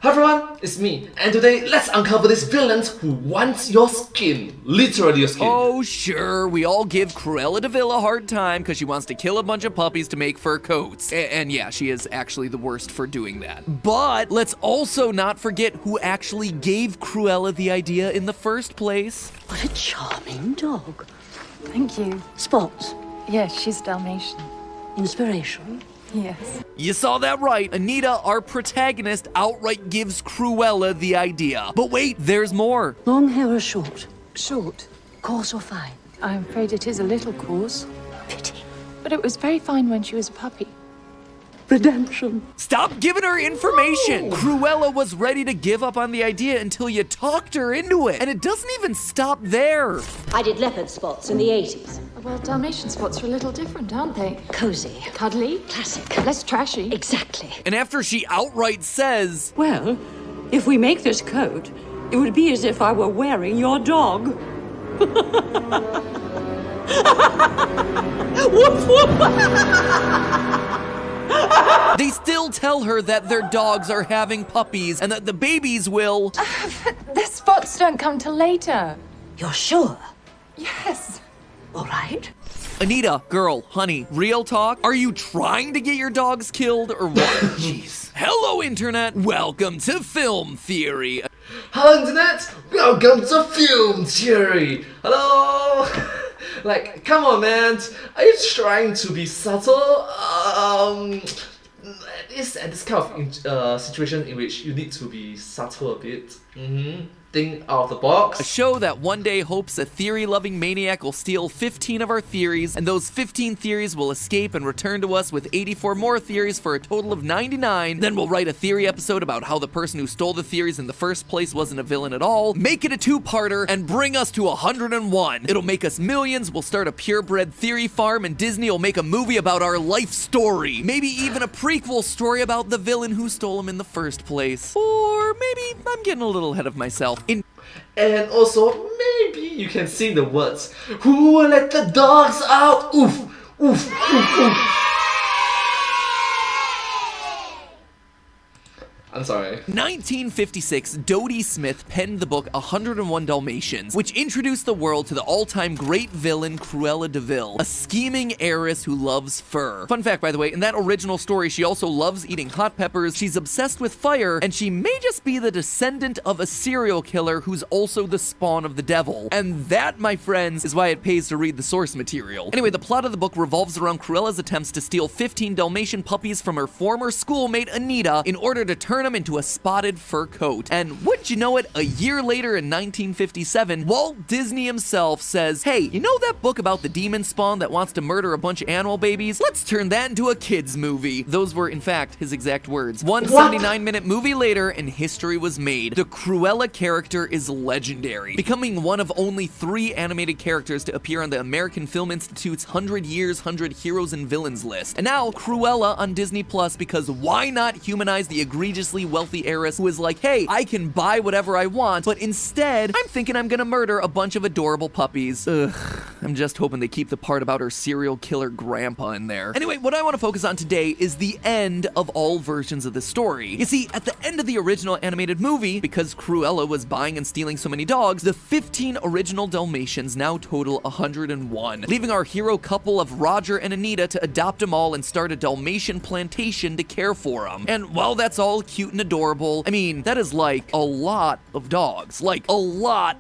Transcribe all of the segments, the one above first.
Hi everyone, it's me, and today let's uncover this villain who wants your skin. Literally your skin. Oh sure, we all give Cruella de Vil a hard time because she wants to kill a bunch of puppies to make fur coats. And yeah, she is actually the worst for doing that. But let's also not forget who actually gave Cruella the idea in the first place. What a charming dog. Thank you. Spots. Yes, she's Dalmatian. Inspiration. Yes. You saw that right. Anita, our protagonist, outright gives Cruella the idea. But wait, there's more. Long hair or short? Short. Coarse or fine? I'm afraid it is a little coarse. Pity. But it was very fine when she was a puppy. Redemption. Stop giving her information! Cruella was ready to give up on the idea until you talked her into it. And it doesn't even stop there. I did leopard spots in the 80s. Well, Dalmatian spots are a little different, aren't they? Cozy. Cuddly. Classic. Less trashy. Exactly. And after she outright says, Well, if we make this coat, it would be as if I were wearing your dog. Woof woof. they still tell her that their dogs are having puppies and that the babies will... The spots don't come till later. You're sure? Yes. All right. Anita, girl, honey, real talk? Are you trying to get your dogs killed or what? Jeez. Hello, Internet. Welcome to Film Theory. Hello Internet, welcome to Film Theory. Hello. Like, come on man, are you trying to be subtle? It's at this kind of situation in which you need to be subtle a bit. Think out of the box. A show that one day hopes a theory-loving maniac will steal 15 of our theories, and those 15 theories will escape and return to us with 84 more theories for a total of 99. Then we'll write a theory episode about how the person who stole the theories in the first place wasn't a villain at all, make it a two-parter, and bring us to 101. It'll make us millions, we'll start a purebred theory farm, and Disney will make a movie about our life story. Maybe even a prequel story about the villain who stole him in the first place. Or maybe I'm getting a little ahead of myself. And also, maybe you can sing the words, "Who will let the dogs out? Oof, oof, oof, oof." I'm sorry. 1956, Dodie Smith penned the book 101 Dalmatians, which introduced the world to the all-time great villain Cruella de Vil, a scheming heiress who loves fur. Fun fact, by the way, in that original story, she also loves eating hot peppers, she's obsessed with fire, and she may just be the descendant of a serial killer who's also the spawn of the devil. And that, my friends, is why it pays to read the source material. Anyway, the plot of the book revolves around Cruella's attempts to steal 15 Dalmatian puppies from her former schoolmate Anita in order to turn them into a spotted fur coat. And wouldn't you know it, a year later in 1957, Walt Disney himself says, hey, you know that book about the demon spawn that wants to murder a bunch of animal babies? Let's turn that into a kid's movie. Those were, in fact, his exact words. One 79-minute movie later, and history was made. The Cruella character is legendary, becoming one of only 3 animated characters to appear on the American Film Institute's 100 Years, 100 Heroes and Villains list. And now, Cruella on Disney Plus, because why not humanize the egregiously wealthy heiress who is like, hey, I can buy whatever I want, but instead, I'm thinking I'm gonna murder a bunch of adorable puppies. Ugh, I'm just hoping they keep the part about her serial killer grandpa in there. Anyway, what I want to focus on today is the end of all versions of the story. You see, at the end of the original animated movie, because Cruella was buying and stealing so many dogs, the 15 original Dalmatians now total 101, leaving our hero couple of Roger and Anita to adopt them all and start a Dalmatian plantation to care for them. And while that's all cute and adorable, I mean, that is like a lot of dogs, like a lot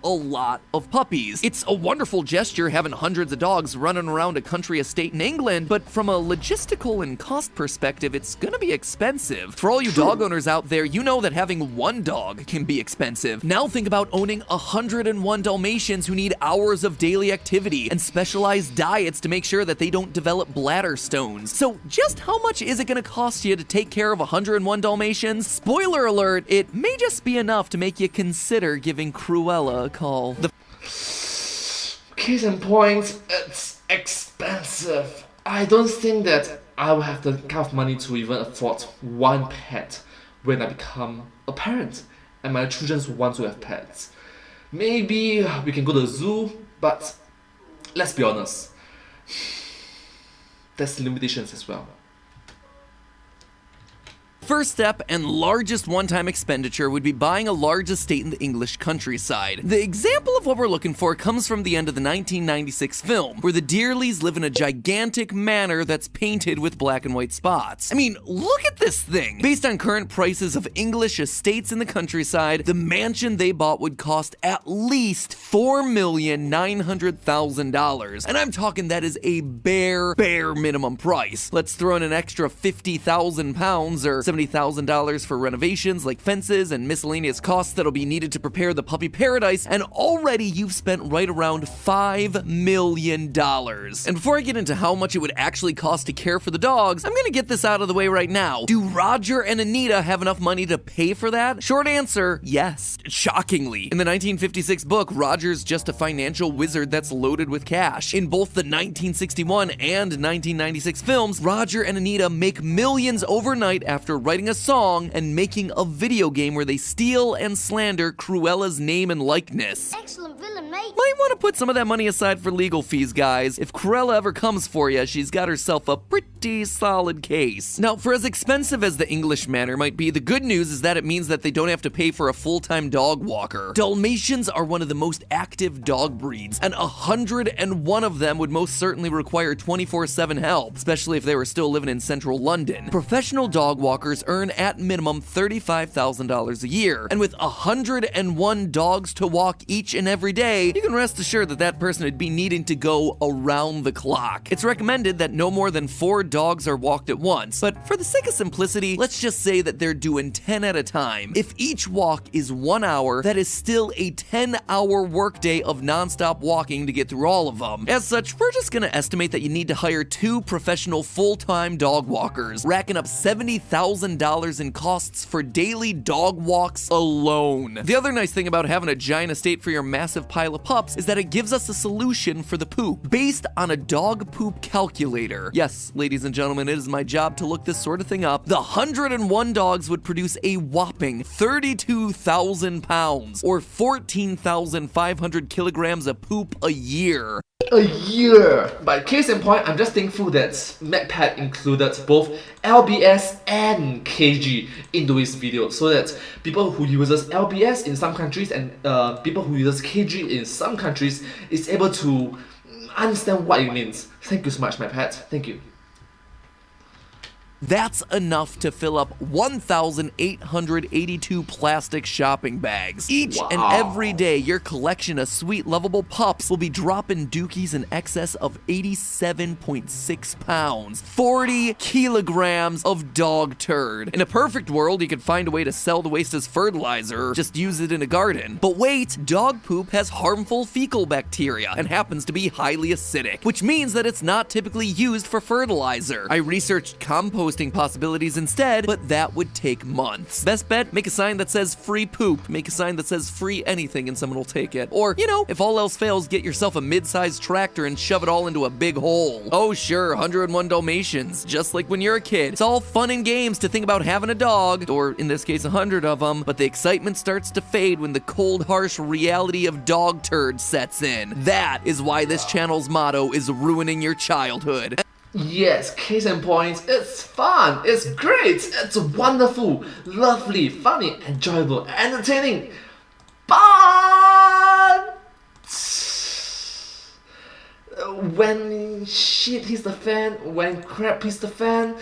of puppies. It's a wonderful gesture having hundreds of dogs running around a country estate in England, but from a logistical and cost perspective, it's gonna be expensive. For all you dog owners out there, you know that having one dog can be expensive. Now think about owning 101 Dalmatians who need hours of daily activity and specialized diets to make sure that they don't develop bladder stones. So just how much is it gonna cost you to take care of 101 Dalmatians? Spoiler alert, it may just be enough to make you consider giving Cruella a call. Case in point, it's expensive. I don't think that I will have the kind of money to even afford one pet when I become a parent and my children want to have pets. Maybe we can go to the zoo, but let's be honest, there's limitations as well. first step and largest one-time expenditure would be buying a large estate in the English countryside. The example of what we're looking for comes from the end of the 1996 film, where the Dearleys live in a gigantic manor that's painted with black and white spots. I mean, look at this thing! Based on current prices of English estates in the countryside, the mansion they bought would cost at least $4,900,000. And I'm talking that is a bare minimum price. Let's throw in an extra 50,000 pounds or $70,000 for renovations like fences and miscellaneous costs that'll be needed to prepare the puppy paradise, and already you've spent right around $5 million. And before I get into how much it would actually cost to care for the dogs, I'm gonna get this out of the way right now. Do Roger and Anita have enough money to pay for that? Short answer, yes. Shockingly. In the 1956 book, Roger's just a financial wizard that's loaded with cash. In both the 1961 and 1996 films, Roger and Anita make millions overnight after writing a song and making a video game where they steal and slander Cruella's name and likeness. Excellent villain, mate. Might want to put some of that money aside for legal fees, guys. If Cruella ever comes for you, she's got herself a pretty solid case. Now, for as expensive as the English manor might be, the good news is that it means that they don't have to pay for a full-time dog walker. Dalmatians are one of the most active dog breeds, and 101 of them would most certainly require 24/7 help, especially if they were still living in central London. Professional dog walkers earn at minimum $35,000 a year, and with 101 dogs to walk each and every day, you can rest assured that that person would be needing to go around the clock. It's recommended that no more than 4 dogs are walked at once, but for the sake of simplicity, let's just say that they're doing 10 at a time. If each walk is 1 hour, that is still a 10-hour workday of non-stop walking to get through all of them. As such, we're just gonna estimate that you need to hire 2 professional full-time dog walkers, racking up $70,000 in costs for daily dog walks alone. The other nice thing about having a giant estate for your massive pile of pups is that it gives us a solution for the poop, based on a dog poop calculator. Yes, ladies and gentlemen, it is my job to look this sort of thing up. The 101 dogs would produce a whopping 32,000 pounds, or 14,500 kilograms of poop a year. A year! By case in point, I'm just thankful that MacPad included both LBS and KG into his video, so that people who uses LBS in some countries and people who uses KG in some countries is able to understand what it means. Thank you so much, MacPad. Thank you. That's enough to fill up 1,882 plastic shopping bags. Each and every day, your collection of sweet, lovable pups will be dropping dookies in excess of 87.6 pounds. 40 kilograms of dog turd. In a perfect world, you could find a way to sell the waste as fertilizer or just use it in a garden. But wait, dog poop has harmful fecal bacteria and happens to be highly acidic, which means that it's not typically used for fertilizer. I researched composting possibilities instead, but that would take months. Best bet, make a sign that says free poop, make a sign that says free anything, and someone will take it. Or, you know, if all else fails, get yourself a mid-sized tractor and shove it all into a big hole. Oh sure, 101 Dalmatians, just like when you're a kid. It's all fun and games to think about having a dog, or in this case 100 of them, but the excitement starts to fade when the cold, harsh reality of dog turd sets in. That is why this channel's motto is ruining your childhood. Yes, case in point, it's fun, it's great, it's wonderful, lovely, funny, enjoyable, entertaining, but when shit hits the fan, when crap hits the fan.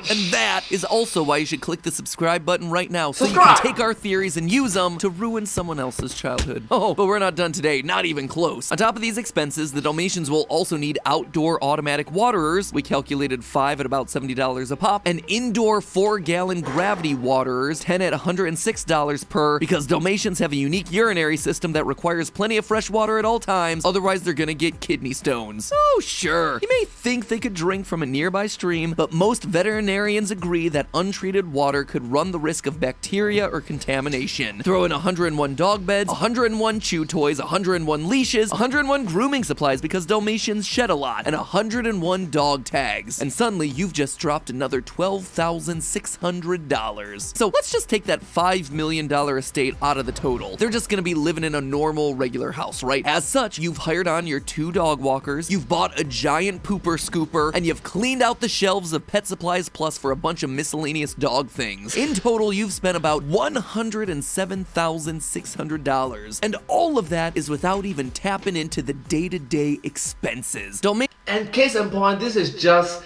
And that is also why you should click the subscribe button right now, so you can take our theories and use them to ruin someone else's childhood. Oh, but we're not done today, not even close. On top of these expenses, the Dalmatians will also need outdoor automatic waterers. We calculated 5 at about $70 a pop, and indoor 4-gallon gravity waterers, 10 at $106 per, because Dalmatians have a unique urinary system that requires plenty of fresh water at all times, otherwise they're gonna get kidney stones. Oh sure, you may think they could drink from a nearby stream, but most veterinarians agree that untreated water could run the risk of bacteria or contamination. Throw in 101 dog beds, 101 chew toys, 101 leashes, 101 grooming supplies because Dalmatians shed a lot, and 101 dog tags. And suddenly you've just dropped another $12,600. So let's just take that $5 million estate out of the total. They're just gonna be living in a normal, regular house, right? As such, you've hired on your 2 dog walkers, you've bought a giant pooper scooper, and you've cleaned out the shelves of pet supplies plus for a bunch of miscellaneous dog things. In total, you've spent about $107,600. And all of that is without even tapping into the day-to-day expenses. And case in point, this is just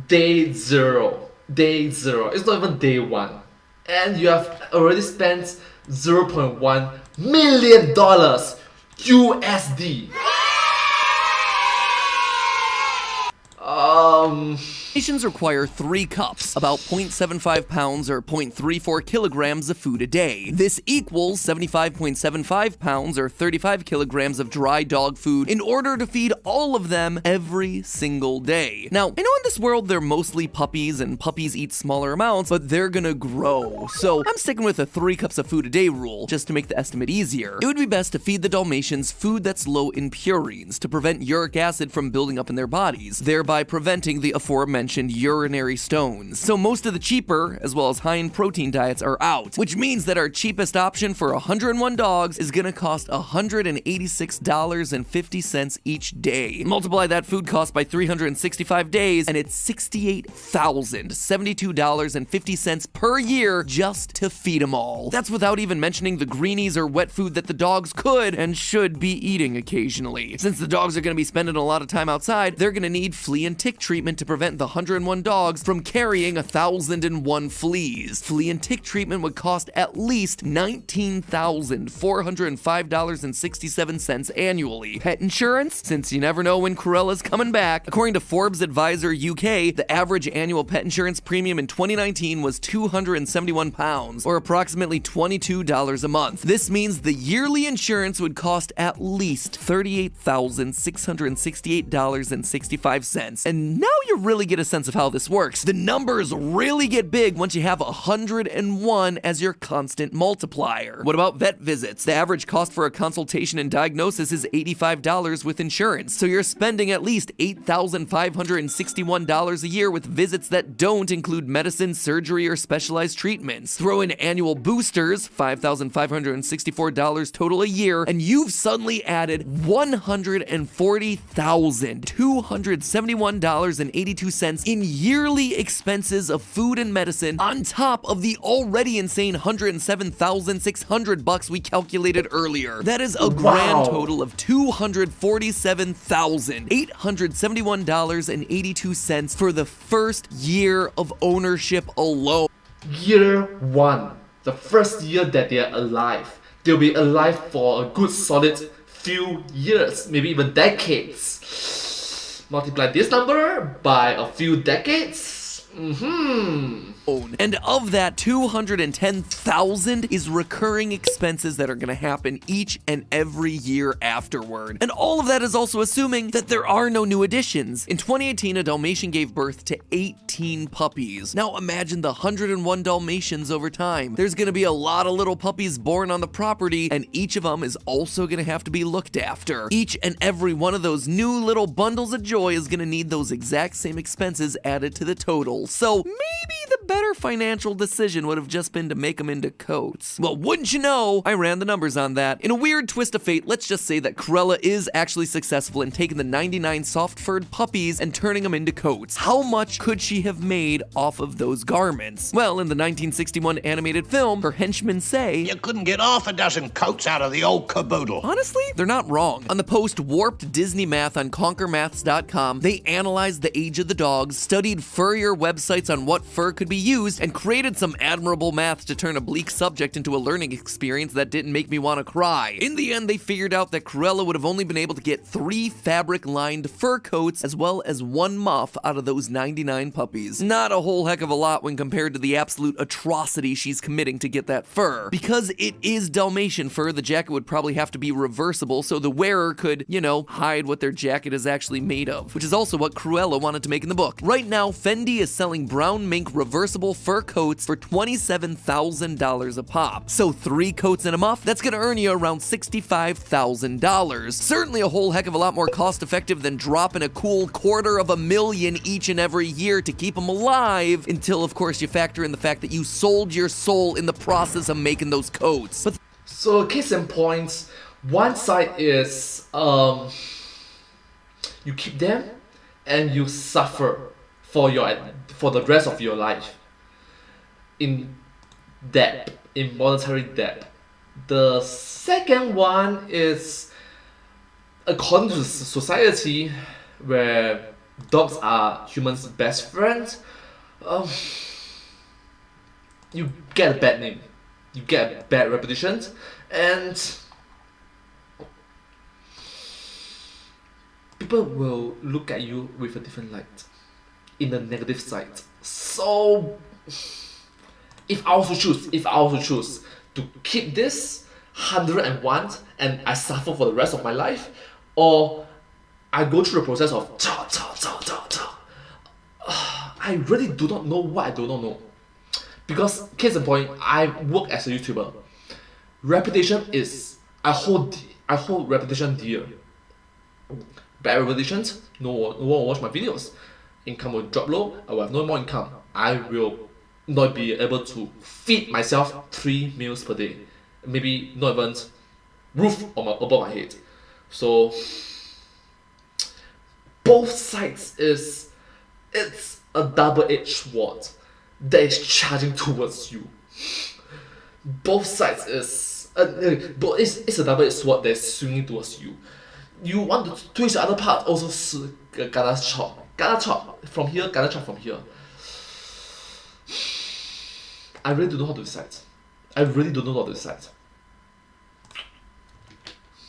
day zero. Day zero. It's not even day one. And you have already spent $0.1 million USD. Dalmatians require 3 cups, about 0.75 pounds or 0.34 kilograms of food a day. This equals 75.75 pounds or 35 kilograms of dry dog food in order to feed all of them every single day. Now, I know in this world they're mostly puppies and puppies eat smaller amounts, but they're gonna grow. So I'm sticking with a 3 cups of food a day rule, just to make the estimate easier. It would be best to feed the Dalmatians food that's low in purines to prevent uric acid from building up in their bodies, thereby preventing the aforementioned urinary stones. So most of the cheaper, as well as high in protein diets are out, which means that our cheapest option for 101 dogs is gonna cost $186.50 each day. Multiply that food cost by 365 days, and it's $68,072.50 per year just to feed them all. That's without even mentioning the greenies or wet food that the dogs could and should be eating occasionally. Since the dogs are gonna be spending a lot of time outside, they're gonna need flea and tick treatment to prevent the 101 dogs from carrying 1,001 fleas. Flea and tick treatment would cost at least $19,405.67 annually. Pet insurance? Since you never know when Cruella's coming back. According to Forbes Advisor UK, the average annual pet insurance premium in 2019 was £271, or approximately $22 a month. This means the yearly insurance would cost at least $38,668.65. And now you really get a sense of how this works. The numbers really get big once you have 101 as your constant multiplier. What about vet visits? The average cost for a consultation and diagnosis is $85 with insurance, so you're spending at least $8,561 a year with visits that don't include medicine, surgery, or specialized treatments. Throw in annual boosters, $5,564 total a year, and you've suddenly added $140,271.82 in yearly expenses of food and medicine on top of the already insane $107,600 we calculated earlier. That is a grand total of $247,871.82 for the first year of ownership alone. Year 1. The first year that they're alive. They'll be alive for a good solid few years, maybe even decades. Multiply this number by a few decades. And of that, 210,000 is recurring expenses that are going to happen each and every year afterward. And all of that is also assuming that there are no new additions. In 2018, a Dalmatian gave birth to 18 puppies. Now imagine the 101 Dalmatians over time. There's going to be a lot of little puppies born on the property, and each of them is also going to have to be looked after. Each and every one of those new little bundles of joy is going to need those exact same expenses added to the total. So maybe the better financial decision would have just been to make them into coats. Well, wouldn't you know, I ran the numbers on that. In a weird twist of fate, let's just say that Cruella is actually successful in taking the 99 soft-furred puppies and turning them into coats. How much could she have made off of those garments? Well, in the 1961 animated film, her henchmen say, "You couldn't get half a dozen coats out of the old caboodle." Honestly, they're not wrong. On the post Warped Disney Math on ConquerMaths.com, they analyzed the age of the dogs, studied furrier websites on what fur could be used, and created some admirable math to turn a bleak subject into a learning experience that didn't make me want to cry. In the end, they figured out that Cruella would have only been able to get 3 fabric-lined fur coats as well as 1 muff out of those 99 puppies. Not a whole heck of a lot when compared to the absolute atrocity she's committing to get that fur. Because it is Dalmatian fur, the jacket would probably have to be reversible so the wearer could, hide what their jacket is actually made of, which is also what Cruella wanted to make in the book. Right now, Fendi is selling brown mink reversible fur coats for $27,000 a pop. So 3 coats and a muff, that's gonna earn you around $65,000. Certainly a whole heck of a lot more cost effective than dropping a cool $250,000 each and every year to keep them alive, until of course you factor in the fact that you sold your soul in the process of making those coats. But so case in point, one side is you keep them and you suffer for the rest of your life in debt, in monetary debt. The second one is according to society, where dogs are humans' best friends. You get a bad name, you get a bad reputation, and people will look at you with a different light, in the negative side. So, if I was to choose to keep this 101 and I suffer for the rest of my life, or I go through the process of I really do not know what I do not know. Because, case in point, I work as a YouTuber. Reputation is, I hold reputation dear. Bad reputations, no one will watch my videos. Income will drop low, I will have no more income. I will not be able to feed myself 3 meals per day. Maybe not even roof above my head. So, both sides it's a double-edged sword that is charging towards you. Both sides it's a double-edged sword that's swinging towards you. You want to twist the other part, also gotta chop from here, gotta chop from here. I really don't know how to decide.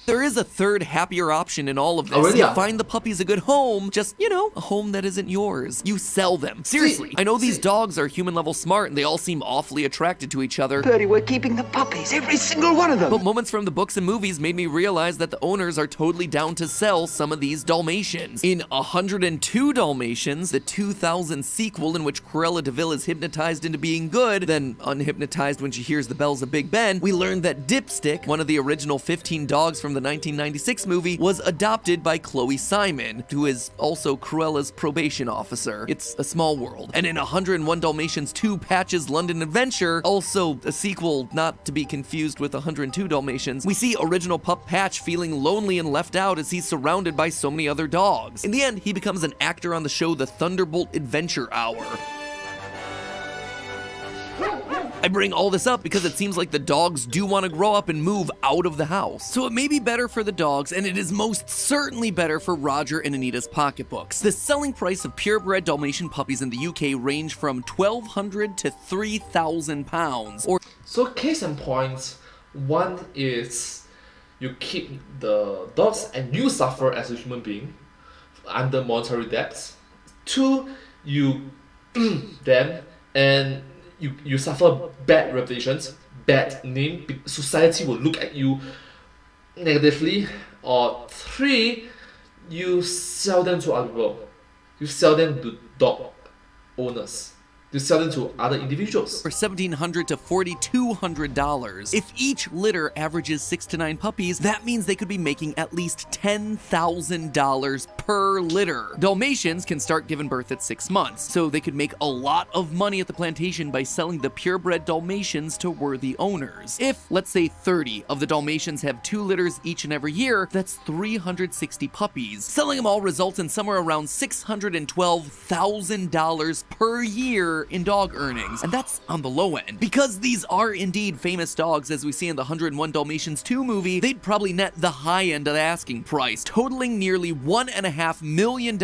There is a third, happier option in all of this. Oh, really? You find the puppies a good home, just, a home that isn't yours. You sell them. Seriously, I know these dogs are human-level smart and they all seem awfully attracted to each other. Bertie, we're keeping the puppies, every single one of them. But moments from the books and movies made me realize that the owners are totally down to sell some of these Dalmatians. In 102 Dalmatians, the 2000 sequel in which Cruella de Vil is hypnotized into being good, then unhypnotized when she hears the bells of Big Ben, we learned that Dipstick, one of the original 15 dogs from the 1996 movie, was adopted by Chloe Simon, who is also Cruella's probation officer. It's a small world. And in 101 Dalmatians 2 Patch's London Adventure, also a sequel not to be confused with 102 Dalmatians, we see original pup Patch feeling lonely and left out as he's surrounded by so many other dogs. In the end, he becomes an actor on the show The Thunderbolt Adventure Hour. I bring all this up because it seems like the dogs do want to grow up and move out of the house. So it may be better for the dogs, and it is most certainly better for Roger and Anita's pocketbooks. The selling price of purebred Dalmatian puppies in the UK range from £1,200 to £3,000, or... So case in point, one is you keep the dogs and you suffer as a human being under monetary debts. 2, you them and you suffer bad reputations, bad name, society will look at you negatively. Or 3, you sell them to other people. You sell them to dog owners. You sell them to other individuals. For $1,700 to $4,200. If each litter averages 6 to 9 puppies, that means they could be making at least $10,000 per litter. Dalmatians can start giving birth at 6 months, so they could make a lot of money at the plantation by selling the purebred Dalmatians to worthy owners. If, let's say, 30 of the Dalmatians have 2 litters each and every year, that's 360 puppies. Selling them all results in somewhere around $612,000 per year in dog earnings, and that's on the low end. Because these are indeed famous dogs, as we see in the 101 Dalmatians 2 movie, they'd probably net the high end of the asking price, totaling nearly $1.5 million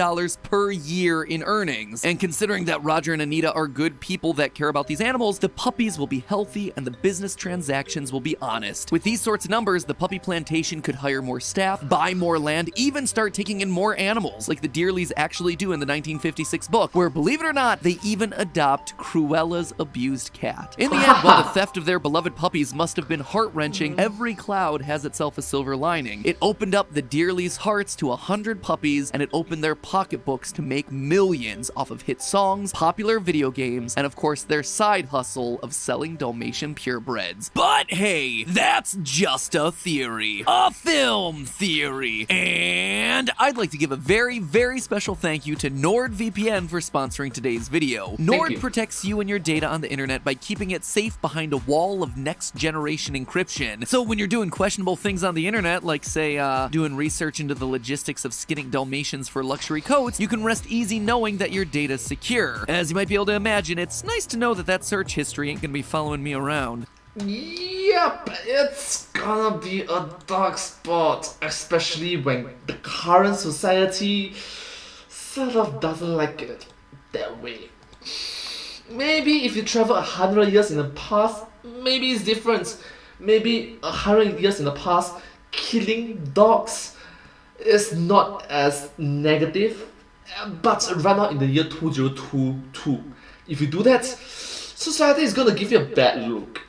per year in earnings. And considering that Roger and Anita are good people that care about these animals, the puppies will be healthy and the business transactions will be honest. With these sorts of numbers, the puppy plantation could hire more staff, buy more land, even start taking in more animals, like the Dearleys actually do in the 1956 book, where, believe it or not, they even adopt Cruella's abused cat. In the end, while the theft of their beloved puppies must have been heart-wrenching, every cloud has itself a silver lining. It opened up the Dearleys' hearts to 100 puppies, and it opened their pocketbooks to make millions off of hit songs, popular video games, and of course their side hustle of selling Dalmatian purebreds. But hey, that's just a theory. A film theory. And I'd like to give a very, very special thank you to NordVPN for sponsoring today's video. Thank you. Nord protects you and your data on the internet by keeping it safe behind a wall of next-generation encryption. So when you're doing questionable things on the internet, like say, doing research into the logistics of skinning Dalmatians for luxury coats, you can rest easy knowing that your data's secure. As you might be able to imagine, it's nice to know that that search history ain't gonna be following me around. Yep, it's gonna be a dark spot, especially when the current society sort of doesn't like it that way. Maybe if you travel 100 years in the past, maybe it's different. Maybe 100 years in the past, killing dogs is not as negative. But right now in the year 2022, if you do that, society is gonna give you a bad look.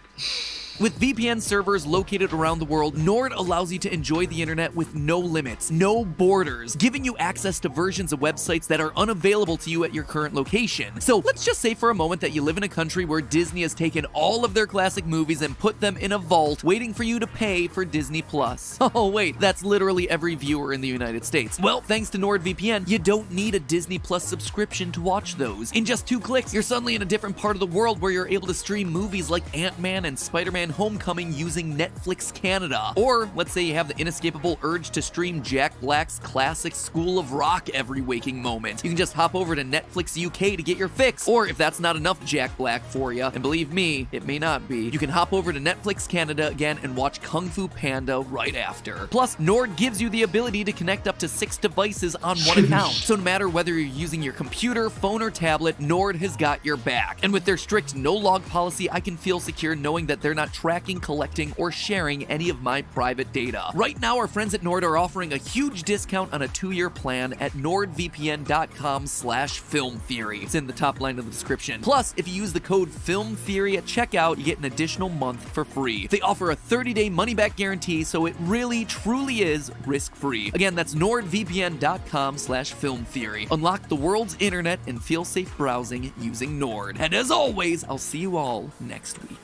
With VPN servers located around the world, Nord allows you to enjoy the internet with no limits, no borders, giving you access to versions of websites that are unavailable to you at your current location. So let's just say for a moment that you live in a country where Disney has taken all of their classic movies and put them in a vault, waiting for you to pay for Disney Plus. Oh wait, that's literally every viewer in the United States. Well, thanks to NordVPN, you don't need a Disney Plus subscription to watch those. In just 2 clicks, you're suddenly in a different part of the world where you're able to stream movies like Ant-Man and Spider-Man Homecoming using Netflix Canada. Or let's say you have the inescapable urge to stream Jack Black's classic School of Rock every waking moment. You can just hop over to Netflix UK to get your fix. Or if that's not enough Jack Black for you, and believe me, it may not be, you can hop over to Netflix Canada again and watch Kung Fu Panda right after. Plus, Nord gives you the ability to connect up to 6 devices on one account. So no matter whether you're using your computer, phone, or tablet, Nord has got your back. And with their strict no-log policy, I can feel secure knowing that they're not tracking, collecting, or sharing any of my private data. Right now, our friends at Nord are offering a huge discount on a 2-year plan at nordvpn.com/filmtheory. It's in the top line of the description. Plus, if you use the code FILMTHEORY at checkout, you get an additional month for free. They offer a 30-day money-back guarantee, so it really, truly is risk-free. Again, that's nordvpn.com/filmtheory. Unlock the world's internet and feel safe browsing using Nord. And as always, I'll see you all next week.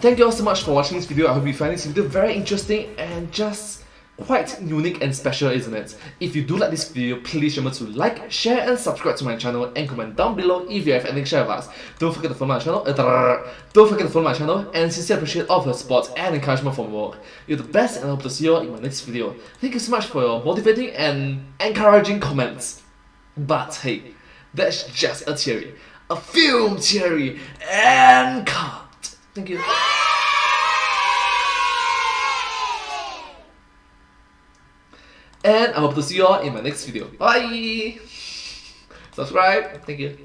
Thank you all so much for watching this video. I hope you find this video very interesting and just quite unique and special, isn't it? If you do like this video, please remember to like, share and subscribe to my channel and comment down below if you have anything to share with us. Don't forget to follow my channel, and sincerely appreciate all of your support and encouragement for my work. You're the best and I hope to see you all in my next video. Thank you so much for your motivating and encouraging comments. But hey, that's just a theory. A film theory and cut. Thank you. And I hope to see you all in my next video. Bye! Subscribe. Thank you.